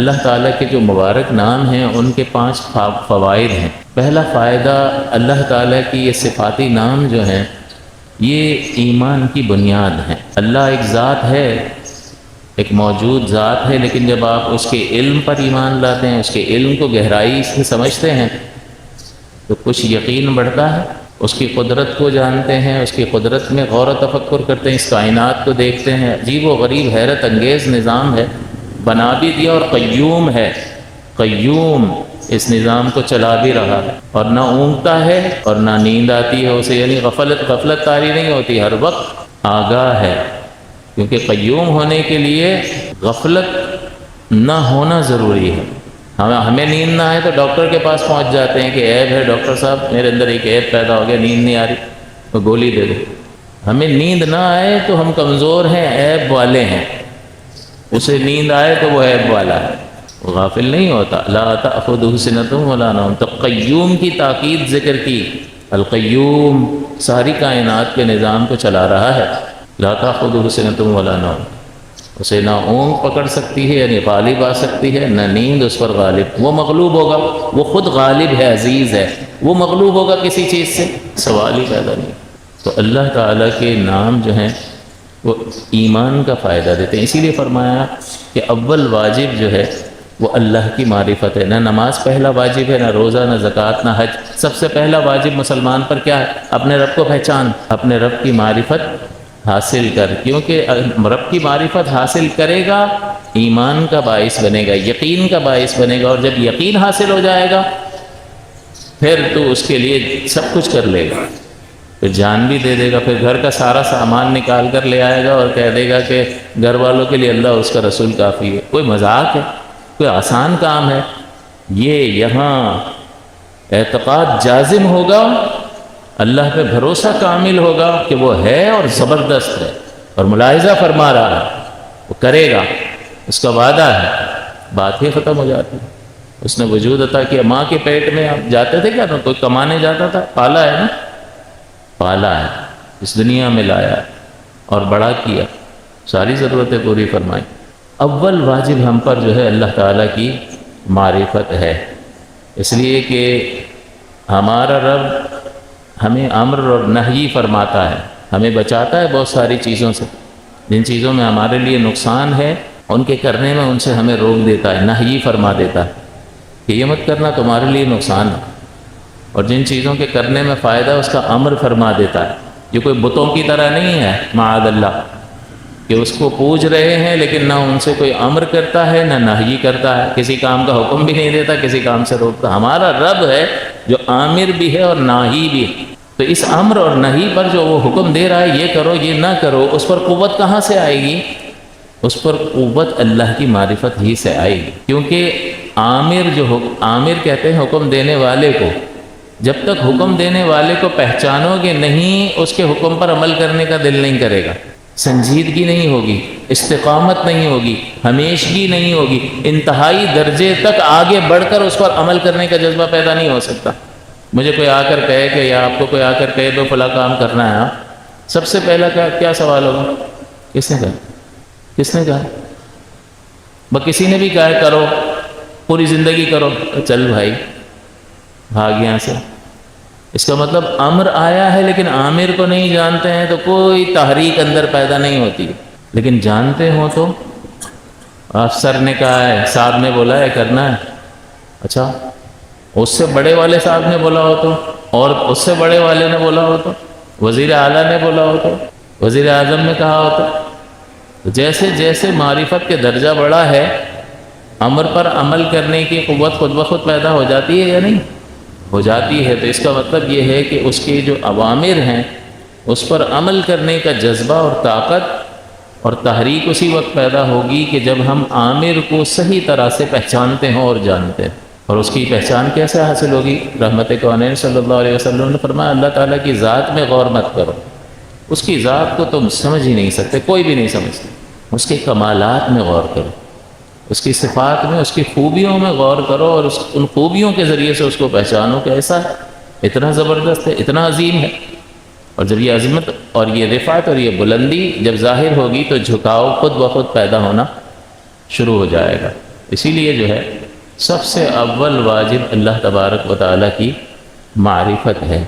اللہ تعالیٰ کے جو مبارک نام ہیں ان کے 5 فوائد ہیں۔ پہلا فائدہ، اللہ تعالیٰ کی یہ صفاتی نام جو ہیں یہ ایمان کی بنیاد ہیں۔ اللہ ایک ذات ہے، ایک موجود ذات ہے، لیکن جب آپ اس کے علم پر ایمان لاتے ہیں، اس کے علم کو گہرائی سے سمجھتے ہیں تو کچھ یقین بڑھتا ہے، اس کی قدرت کو جانتے ہیں، اس کی قدرت میں غور و تفکر کرتے ہیں، اس کائنات کو دیکھتے ہیں، عجیب و غریب حیرت انگیز نظام ہے، بنا بھی دیا اور قیوم ہے، قیوم اس نظام کو چلا بھی رہا ہے، اور نہ اونگتا ہے اور نہ نیند آتی ہے اسے، یعنی غفلت طاری نہیں ہوتی، ہر وقت آگاہ ہے، کیونکہ قیوم ہونے کے لیے غفلت نہ ہونا ضروری ہے۔ ہمیں نیند نہ آئے تو ڈاکٹر کے پاس پہنچ جاتے ہیں کہ عیب ہے ڈاکٹر صاحب، میرے اندر ایک عیب پیدا ہو گیا، نیند نہیں آ رہی، تو گولی دے دو۔ ہمیں نیند نہ آئے تو ہم کمزور ہیں، عیب والے ہیں، اسے نیند آئے تو وہ عیب والا ہے، وہ غافل نہیں ہوتا۔ لا تأخذہ سنۃ ولا نوم، تو قیوم کی تاکید ذکر کی، القیوم ساری کائنات کے نظام کو چلا رہا ہے۔ لا تأخذہ سنۃ ولا نوم، اسے نہ اونگ پکڑ سکتی ہے، یعنی غالب آ سکتی ہے، نہ نیند اس پر غالب، وہ مغلوب ہوگا، وہ خود غالب ہے، عزیز ہے، وہ مغلوب ہوگا کسی چیز سے، سوال ہی پیدا نہیں۔ تو اللہ تعالیٰ کے نام جو ہیں وہ ایمان کا فائدہ دیتے ہیں، اسی لیے فرمایا کہ اول واجب جو ہے وہ اللہ کی معرفت ہے۔ نہ نماز پہلا واجب ہے، نہ روزہ، نہ زکوٰۃ، نہ حج۔ سب سے پہلا واجب مسلمان پر کیا ہے؟ اپنے رب کو پہچان، اپنے رب کی معرفت حاصل کر، کیونکہ رب کی معرفت حاصل کرے گا ایمان کا باعث بنے گا، یقین کا باعث بنے گا، اور جب یقین حاصل ہو جائے گا پھر تو اس کے لیے سب کچھ کر لے گا، پھر جان بھی دے دے گا، پھر گھر کا سارا سامان نکال کر لے آئے گا اور کہہ دے گا کہ گھر والوں کے لیے اللہ اس کا رسول کافی ہے۔ کوئی مذاق ہے؟ کوئی آسان کام ہے؟ یہ یہاں اعتقاد جازم ہوگا، اللہ پہ بھروسہ کامل ہوگا کہ وہ ہے اور زبردست ہے اور ملاحظہ فرما رہا ہے، وہ کرے گا، اس کا وعدہ ہے، بات ہی ختم ہو جاتی ہے۔ اس نے وجود عطا کیا، ماں کے پیٹ میں آپ جاتے تھے کیا؟ نا کوئی کمانے جاتا تھا، پالا ہے نا، پالا ہے، اس دنیا میں لایا اور بڑا کیا، ساری ضرورتیں پوری فرمائی۔ اول واجب ہم پر جو ہے اللہ تعالیٰ کی معرفت ہے، اس لیے کہ ہمارا رب ہمیں امر اور نہی فرماتا ہے، ہمیں بچاتا ہے بہت ساری چیزوں سے، جن چیزوں میں ہمارے لیے نقصان ہے ان کے کرنے میں ان سے ہمیں روک دیتا ہے، نہی فرما دیتا ہے کہ یہ مت کرنا تمہارے لیے نقصان ہے، اور جن چیزوں کے کرنے میں فائدہ اس کا امر فرما دیتا ہے۔ یہ کوئی بتوں کی طرح نہیں ہے معاذ اللہ کہ اس کو پوج رہے ہیں لیکن نہ ان سے کوئی امر کرتا ہے نہ نہی کرتا ہے، کسی کام کا حکم بھی نہیں دیتا، کسی کام سے روکتا۔ ہمارا رب ہے جو آمر بھی ہے اور ناہی بھی ہے، تو اس امر اور نہی پر جو وہ حکم دے رہا ہے یہ کرو یہ نہ کرو، اس پر قوت کہاں سے آئے گی؟ اس پر قوت اللہ کی معرفت ہی سے آئے گی، کیونکہ عامر کہتے ہیں حکم دینے والے کو، جب تک حکم دینے والے کو پہچانو گے نہیں اس کے حکم پر عمل کرنے کا دل نہیں کرے گا، سنجیدگی نہیں ہوگی، استقامت نہیں ہوگی، ہمیشگی نہیں ہوگی، انتہائی درجے تک آگے بڑھ کر اس پر عمل کرنے کا جذبہ پیدا نہیں ہو سکتا۔ مجھے کوئی آ کر کہے کہ یا آپ کو کوئی آ کر کہے دو فلاں کام کرنا ہے، سب سے پہلا کیا سوال ہوگا؟ کس نے کہا؟ کس نے کہا؟ کسی نے بھی کہا ہے کرو، پوری زندگی کرو، چل بھائی بھاگ یہاں سے۔ اس کا مطلب امر آیا ہے لیکن عامر کو نہیں جانتے ہیں تو کوئی تحریک اندر پیدا نہیں ہوتی، لیکن جانتے ہو تو افسر نے کہا ہے، صاحب نے بولا ہے کرنا ہے، اچھا اس سے بڑے والے صاحب نے بولا ہو تو، اور اس سے بڑے والے نے بولا ہو تو، وزیر اعلیٰ نے بولا ہو تو، وزیر اعظم نے کہا ہو تو جیسے جیسے معرفت کے درجہ بڑا ہے امر پر عمل کرنے کی قوت خود بخود پیدا ہو جاتی ہے یا نہیں؟ ہو جاتی ہے۔ تو اس کا مطلب یہ ہے کہ اس کے جو اوامر ہیں اس پر عمل کرنے کا جذبہ اور طاقت اور تحریک اسی وقت پیدا ہوگی کہ جب ہم عامر کو صحیح طرح سے پہچانتے ہوں اور جانتے ہیں۔ اور اس کی پہچان کیسے حاصل ہوگی؟ رحمت کونین صلی اللہ علیہ وسلم نے فرمایا اللہ تعالیٰ کی ذات میں غور مت کرو، اس کی ذات کو تم سمجھ ہی نہیں سکتے، کوئی بھی نہیں سمجھتے، اس کے کمالات میں غور کرو، اس کی صفات میں، اس کی خوبیوں میں غور کرو، اور ان خوبیوں کے ذریعے سے اس کو پہچانو کہ ایسا ہے، اتنا زبردست ہے، اتنا عظیم ہے۔ اور جب یہ عظمت اور یہ رفعت اور یہ بلندی جب ظاہر ہوگی تو جھکاؤ خود بخود پیدا ہونا شروع ہو جائے گا۔ اسی لیے جو ہے سب سے اول واجب اللہ تبارک و تعالیٰ کی معرفت ہے،